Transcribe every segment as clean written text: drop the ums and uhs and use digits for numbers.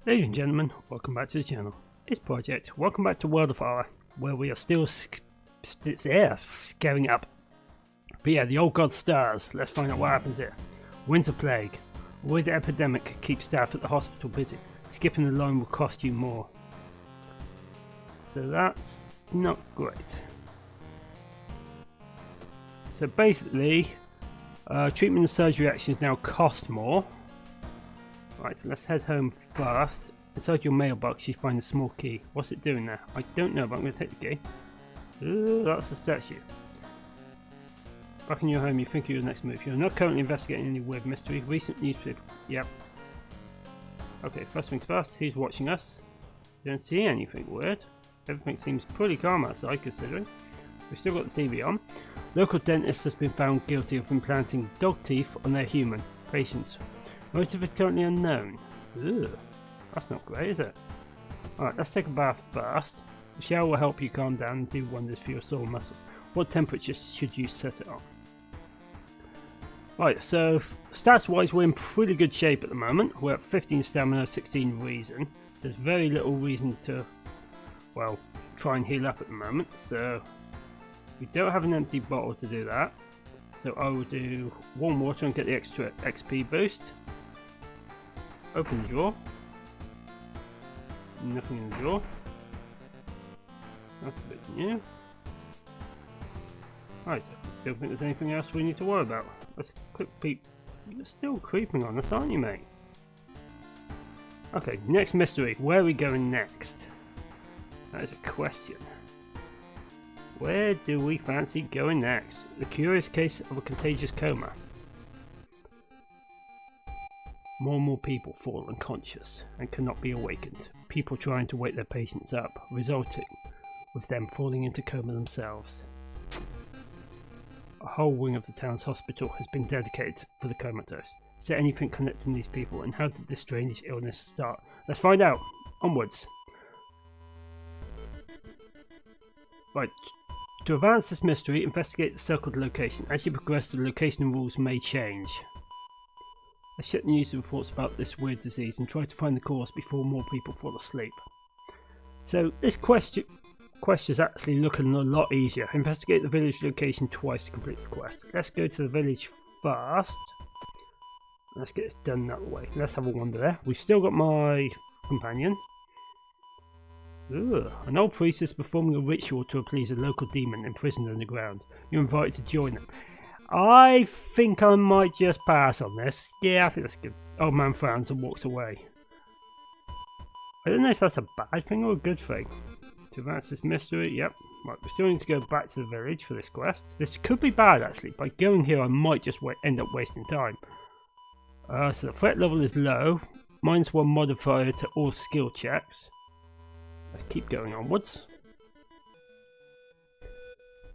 Ladies and gentlemen, welcome back to the channel. It's Project. Welcome back to World of Horror, where we are still scaring up. But yeah, the old god stars. Let's find out what happens here. Winter plague. Avoid the epidemic. Keep staff at the hospital busy. Skipping the line will cost you more. So that's not great. So basically, treatment and surgery actions now cost more. Right, so let's head home first. Inside your mailbox you find a small key. What's it doing there? I don't know, but I'm going to take the key. Ooh, that's a statue. Back in your home, you think of your next move. You're not currently investigating any weird mystery. Recent newspaper. Yep. Okay, first things first, who's watching us? Don't see anything weird. Everything seems pretty calm outside, considering. We've still got the TV on. Local dentist has been found guilty of implanting dog teeth on their human patients. Motive is currently unknown. Ugh, that's not great, is it? Alright, let's take a bath first. The shower will help you calm down and do wonders for your sore muscles. What temperature should you set it on? Right, so stats wise we're in pretty good shape at the moment. We're at 15 stamina, 16 reason. There's very little reason to, well, try and heal up at the moment. So we don't have an empty bottle to do that. So I will do warm water and get the extra XP boost. Open the drawer. Nothing in the drawer. That's a bit new. Right, don't think there's anything else we need to worry about. Let's quick peek. You're still creeping on us, aren't you, mate? Okay, next mystery. Where are we going next? That is a question. Where do we fancy going next? The curious case of a contagious coma. More and more people fall unconscious and cannot be awakened. People trying to wake their patients up, resulting with them falling into coma themselves. A whole wing of the town's hospital has been dedicated for the comatose. Is there anything connecting these people, and how did this strange illness start? Let's find out. Onwards. Right. To advance this mystery, investigate the circled location. As you progress, the location and rules may change. Let's check the news reports about this weird disease and try to find the cause before more people fall asleep. So this question is actually looking a lot easier. Investigate the village location twice to complete the quest. Let's go to the village first. Let's get this done that way. Let's have a wander there. We've still got my companion. Ugh. An old priest is performing a ritual to appease a local demon imprisoned underground. You're invited to join them. I think I might just pass on this. Yeah, I think that's good. Old man frowns and walks away. I don't know if that's a bad thing or a good thing. To advance this mystery, yep. Right, we still need to go back to the village for this quest. This could be bad actually. By going here I might just end up wasting time. So the threat level is low. -1 modifier to all skill checks. Let's keep going onwards.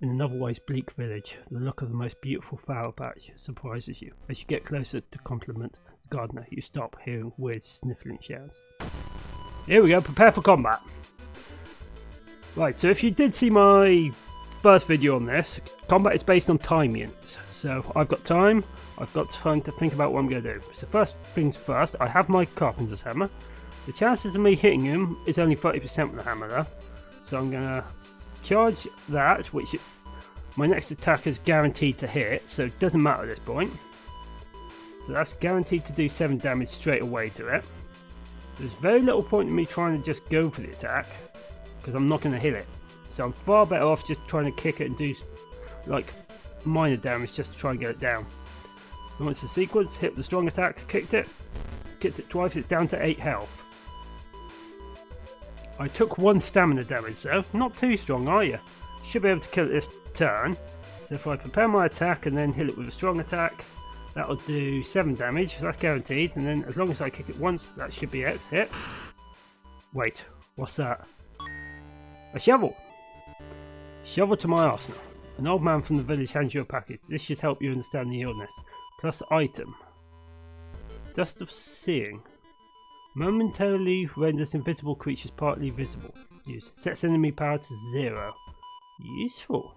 In an otherwise bleak village, the look of the most beautiful flower patch surprises you. As you get closer to compliment the gardener, you stop hearing weird sniffling sounds. Here we go, prepare for combat. Right, so if you did see my first video on this, combat is based on time units. So I've got time to think about what I'm going to do. So first things first, I have my carpenter's hammer. The chances of me hitting him is only 30% with the hammer though. So I'm going to charge that, which my next attack is guaranteed to hit, so it doesn't matter at this point. So that's guaranteed to do 7 damage straight away to it. There's very little point in me trying to just go for the attack, because I'm not going to hit it. So I'm far better off just trying to kick it and do like minor damage just to try and get it down. And once the sequence, hit the strong attack, kicked it twice, it's down to 8 health. I took 1 stamina damage though, not too strong are you? Should be able to kill it this turn. So if I prepare my attack and then hit it with a strong attack, that'll do 7 damage, so that's guaranteed, and then as long as I kick it once, that should be it. Hit. Wait, what's that? A shovel! Shovel to my arsenal. An old man from the village hands you a package. This should help you understand the illness. Plus item. Dust of seeing. Momentarily renders invisible creatures partly visible. Use. Sets enemy power to 0. Useful.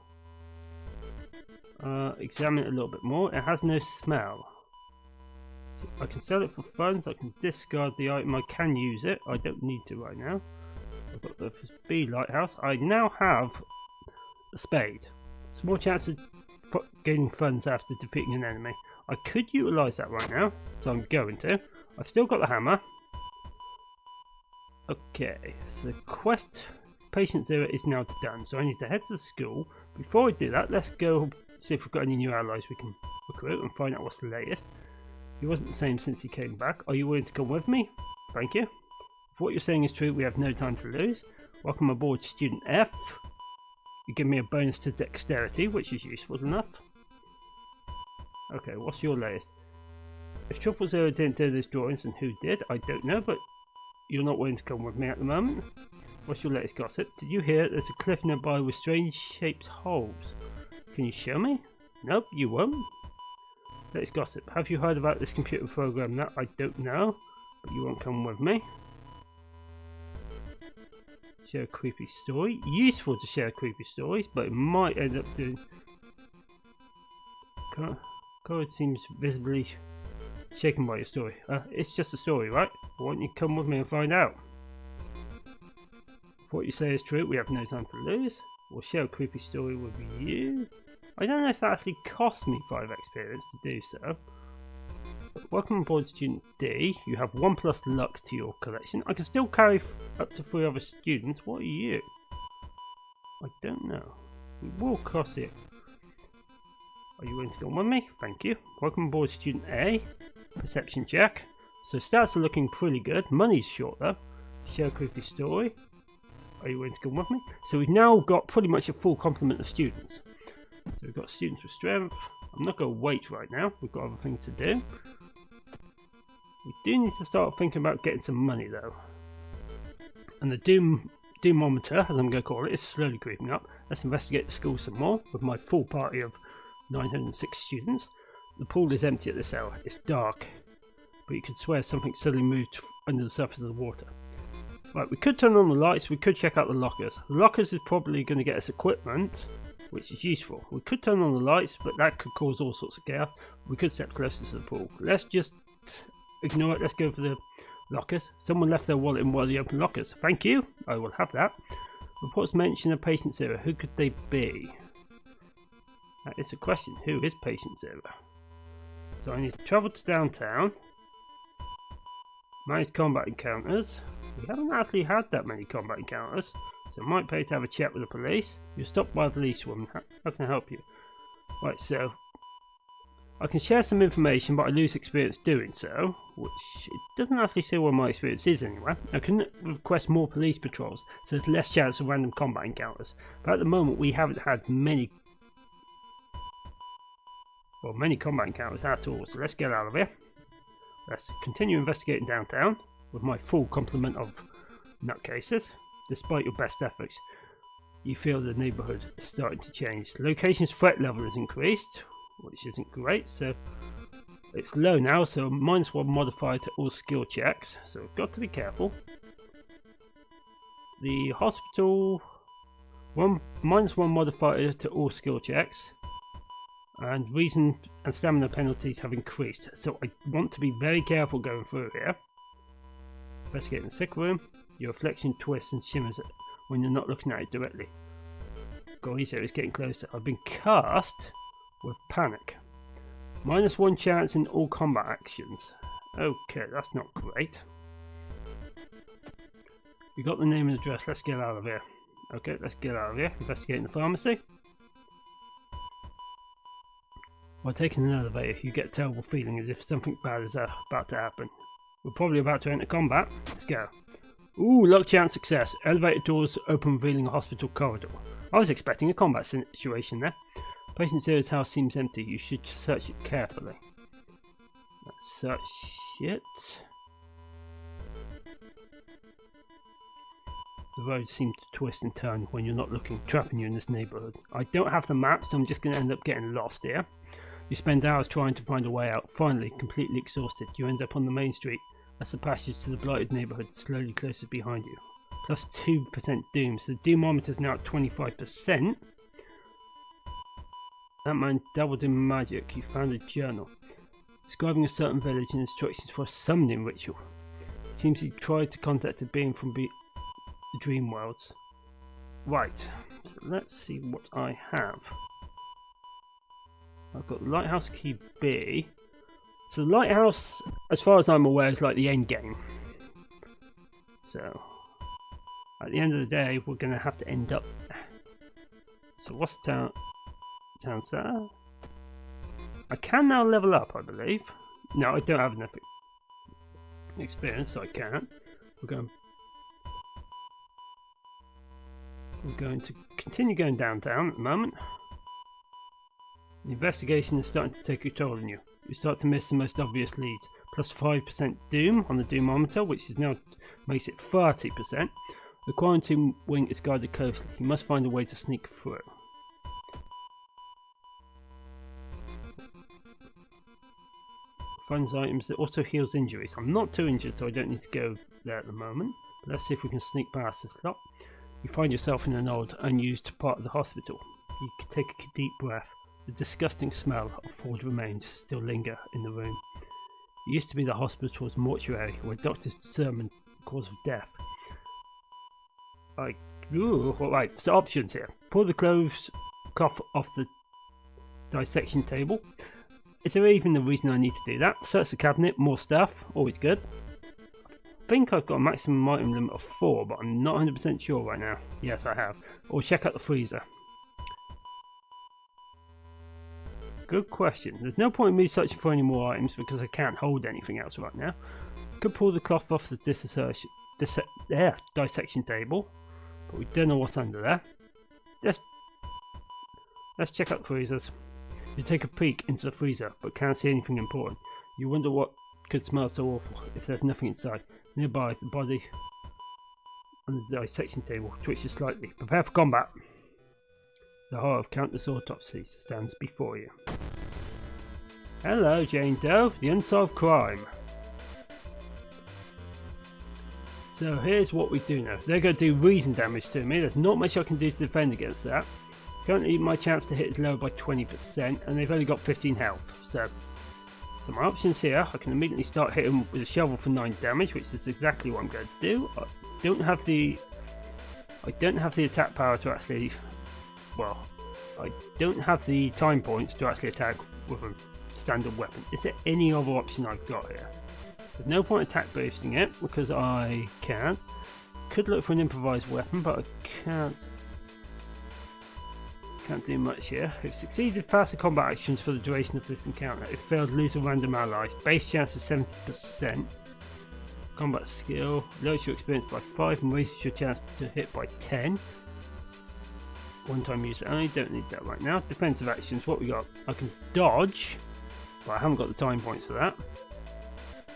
Examine it a little bit more. It has no smell. I can sell it for funds. I can discard the item. I can use it. I don't need to right now. I've got the B lighthouse. I now have a spade. Small chance of gaining funds after defeating an enemy. I could utilise that right now, so I'm going to. I've still got the hammer. Okay, so the quest Patient Zero is now done, so I need to head to the school. Before I do that, let's go see if we've got any new allies we can recruit and find out what's the latest. He wasn't the same since he came back. Are you willing to come with me? Thank you. If what you're saying is true, we have no time to lose. Welcome aboard, Student F. You give me a bonus to dexterity, which is useful enough. Okay, what's your latest? If 000 didn't do those drawings, then who did? I don't know, but you're not willing to come with me at the moment. What's your latest gossip? Did you hear there's a cliff nearby with strange shaped holes? Can you show me? Nope, you won't. Latest gossip. Have you heard about this computer program? That I don't know, but you won't come with me. Share a creepy story. Useful to share creepy stories, but it might end up doing... Code seems visibly shaken by your story. It's just a story, right? Why don't you come with me and find out? If what you say is true, we have no time to lose. We'll share a creepy story with you. I don't know if that actually cost me 5 experience to do so. Welcome aboard, Student D. You have 1+ luck to your collection. I can still carry up to 3 other students. What are you? I don't know. We will cross it. Are you willing to go with me? Thank you. Welcome aboard, Student A. Perception check. So stats are looking pretty good. Money's short though. Share a creepy story. Are you willing to come with me? So we've now got pretty much a full complement of students. So we've got students with strength. I'm not going to wait right now. We've got other things to do. We do need to start thinking about getting some money though. And the Doomometer, as I'm going to call it, is slowly creeping up. Let's investigate the school some more with my full party of 906 students. The pool is empty at this hour. It's dark, but you could swear something suddenly moved under the surface of the water. Right, we could turn on the lights. We could check out the lockers. The lockers is probably going to get us equipment, which is useful. We could turn on the lights, but that could cause all sorts of chaos. We could step closer to the pool. Let's just ignore it. Let's go for the lockers. Someone left their wallet in one of the open lockers. Thank you. I will have that. Reports mention a Patient Zero. Who could they be? That is a question. Who is Patient Zero? So I need to travel to downtown. Manage combat encounters. We haven't actually had that many combat encounters, so it might pay to have a chat with the police. You're stopped by a police woman. How can I help you? Right, so I can share some information, but I lose experience doing so, which it doesn't actually say where my experience is anywhere. I can request more police patrols, so there's less chance of random combat encounters. But at the moment, we haven't had many combat encounters at all, so let's get out of here. Let's continue investigating downtown with my full complement of nutcases. Despite your best efforts, you feel the neighbourhood is starting to change. The location's threat level has increased, which isn't great, so it's low now, so -1 modifier to all skill checks, so we've got to be careful. The hospital, -1 modifier to all skill checks, and reason and stamina penalties have increased, so I want to be very careful going through here. Investigating the sick room. Your reflection twists and shimmers when you're not looking at it directly. Gorisa is getting closer. I've been cast with panic. -1 chance in all combat actions. Okay, that's not great. We got the name and address. Let's get out of here. Okay, let's get out of here. Investigating the pharmacy. While taking an elevator, you get a terrible feeling as if something bad is about to happen. We're probably about to enter combat. Let's go. Ooh, luck chance success. Elevator doors open, revealing a hospital corridor. I was expecting a combat situation there. Patient Zero's house seems empty. You should search it carefully. Let's search it. The roads seem to twist and turn when you're not looking, trapping you in this neighbourhood. I don't have the map, so I'm just going to end up getting lost here. You spend hours trying to find a way out. Finally, completely exhausted, you end up on the main street as the passage to the blighted neighbourhood slowly closes behind you. Plus 2% doom, so the doomometer is now at 25%. That man dabbled in magic. You found a journal. describing a certain village and instructions for a summoning ritual. It seems he tried to contact a being from the dream worlds. Right, so let's see what I have. I've got the lighthouse key B. So the lighthouse, as far as I'm aware, is like the end game. So at the end of the day, we're going to have to end up. So what's the town center? I can now level up, I believe. No, I don't have enough experience, so I can't. We're going to continue going downtown at the moment. The investigation is starting to take a toll on you. You start to miss the most obvious leads. Plus 5% doom on the doomometer, which is now makes it 30%. The quarantine wing is guarded closely. You must find a way to sneak through. Finds items that also heals injuries. I'm not too injured, so I don't need to go there at the moment. But let's see if we can sneak past this lot. You find yourself in an old, unused part of the hospital. You can take a deep breath. The disgusting smell of thawed remains still linger in the room. It used to be the hospital's mortuary, where doctors determined the cause of death. Right, so options here. Pull the cloth off the dissection table. Is there even a reason I need to do that? Search the cabinet, more stuff, always good. I think I've got a maximum item limit of 4, but I'm not 100% sure right now. Yes, I have. Or check out the freezer. Good question. There's no point in me searching for any more items because I can't hold anything else right now. I could pull the cloth off the dissection table, but we don't know what's under there. Let's check out the freezers. You take a peek into the freezer, but can't see anything important. You wonder what could smell so awful if there's nothing inside. Nearby, the body on the dissection table twitches slightly. Prepare for combat. The horror of countless autopsies stands before you. Hello, Jane Doe, the unsolved crime. So here's what we do now. They're going to do reason damage to me. There's not much I can do to defend against that. Currently my chance to hit is lower by 20%, and they've only got 15 health. So my options here, I can immediately start hitting with a shovel for 9 damage, which is exactly what I'm going to do. I don't have the attack power to actually, well, I don't have the time points to actually attack with a standard weapon. Is there any other option I've got here? There's no point attack boosting it because I can't. Could look for an improvised weapon, but I can't do much here. If succeeded, pass the combat actions for the duration of this encounter. If failed, lose a random ally. Base chance is 70%. Combat skill lowers your experience by 5 and raises your chance to hit by 10. One time use only, don't need that right now. Defensive actions, what we got? I can dodge, but I haven't got the time points for that.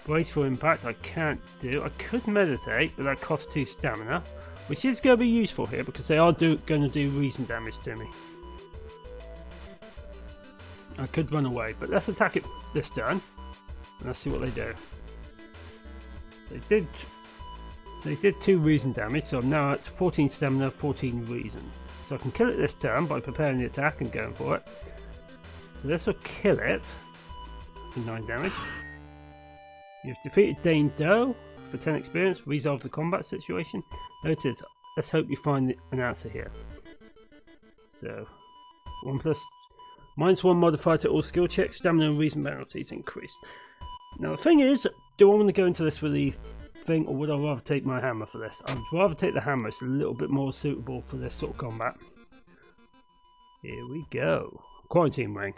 Brace for impact, I can't do. I could meditate, but that costs 2 stamina, which is going to be useful here because they are going to do reason damage to me. I could run away, but let's attack it this turn, and let's see what they do. They did 2 reason damage, so I'm now at 14 stamina, 14 reason. So I can kill it this turn by preparing the attack and going for it. So this will kill it for 9 damage. You've defeated Dane Doe for 10 experience. Resolve the combat situation. There it is. Let's hope you find an answer here. So -1 modifier to all skill checks. Stamina and reason penalties increased. Now the thing is, do I want to go into this with the thing, or would I rather take my hammer for this? I'd rather take the hammer. It's a little bit more suitable for this sort of combat. Here we go. Quarantine ring.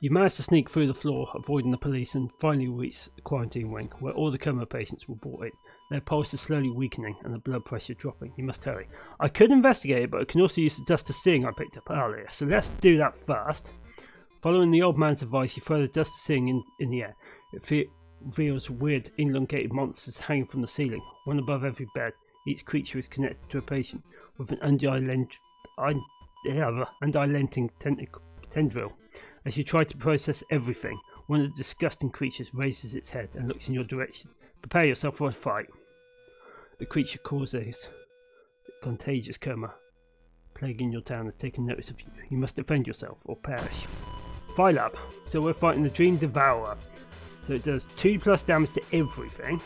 You managed to sneak through the floor, avoiding the police, and finally reach the quarantine wing, where all the coma patients were brought in. Their pulse is slowly weakening and the blood pressure dropping. You must hurry. I could investigate it, but I can also use the dust of seeing I picked up earlier. So let's do that first. Following the old man's advice, you throw the dust of seeing in the air. It reveals weird, elongated monsters hanging from the ceiling, one above every bed. Each creature is connected to a patient with an undilating tendril. As you try to process everything, one of the disgusting creatures raises its head and looks in your direction. Prepare yourself for a fight. The creature causes contagious coma. Plague in your town has taken notice of you. You must defend yourself or perish. Phylab. So we're fighting the Dream Devourer. So it does 2+ damage to everything.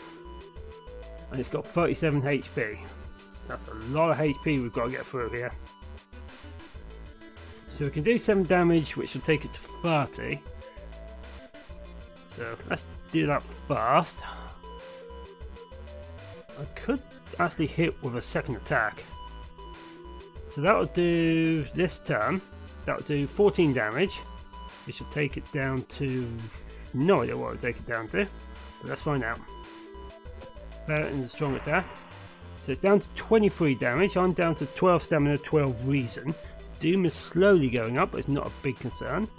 And it's got 37 HP. That's a lot of HP we've got to get through here. So we can do 7 damage, which will take it to 30. So let's do that fast. I could actually hit with a second attack. So that will do this turn. That will do 14 damage. Which will take it down to... no idea what it will take it down to. But let's find out. Better in the strong attack. So it's down to 23 damage. I'm down to 12 stamina, 12 reason. Doom is slowly going up, but it's not a big concern.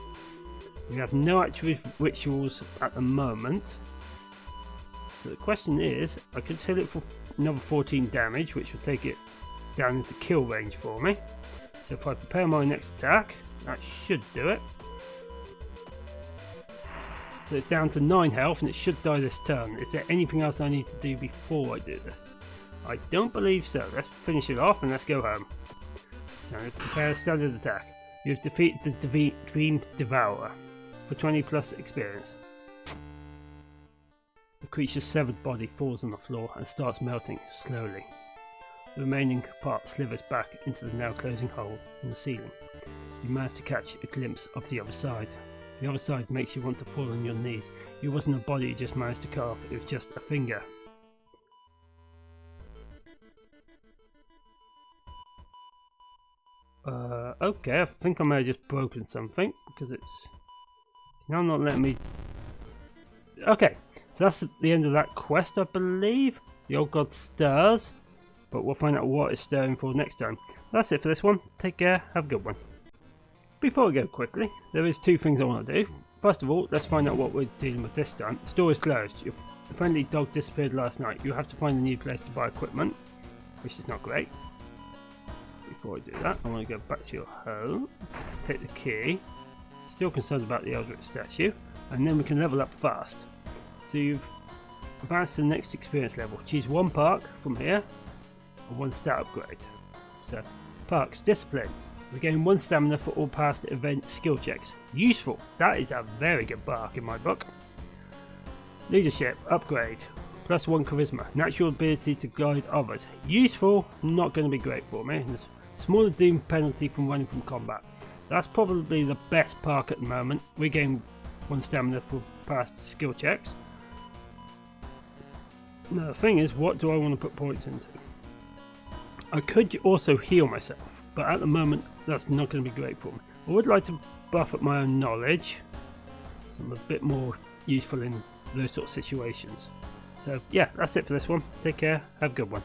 We have no active rituals at the moment. So the question is, I could hit it for another 14 damage, which will take it down into kill range for me. So if I prepare my next attack, that should do it. So it's down to 9 health and it should die this turn. Is there anything else I need to do before I do this? I don't believe so. Let's finish it off and let's go home. So prepare a standard attack. You've defeated the Dream Devourer for 20+ experience. The creature's severed body falls on the floor and starts melting slowly. The remaining part slithers back into the now closing hole in the ceiling. You manage to catch a glimpse of the other side. The other side makes you want to fall on your knees. It wasn't a body you just managed to carve, it was just a finger. Okay, I think I may have just broken something because it's now not letting me. Okay, so that's the end of that quest, I believe. The old god stirs, but we'll find out what it's stirring for next time. That's it for this one. Take care, have a good one. Before we go quickly, there is 2 things I want to do. First of all, let's find out what we're dealing with this time. The store is closed. Your friendly dog disappeared last night. You have to find a new place to buy equipment, which is not great. Before I do that, I want to go back to your home, take the key, still concerned about the Eldritch statue, and then we can level up fast. So you've advanced to the next experience level. Choose 1 perk from here, and 1 stat upgrade. So, perks, discipline. We gain 1 stamina for all past event skill checks. Useful, that is a very good perk in my book. Leadership, upgrade. +1 charisma, natural ability to guide others. Useful, not going to be great for me. Smaller doom penalty from running from combat. That's probably the best perk at the moment. We gain 1 stamina for past skill checks. Now the thing is, what do I want to put points into? I could also heal myself, but at the moment that's not going to be great for me. I would like to buff up my own knowledge, so I'm a bit more useful in those sort of situations. So yeah, that's it for this one. Take care, have a good one.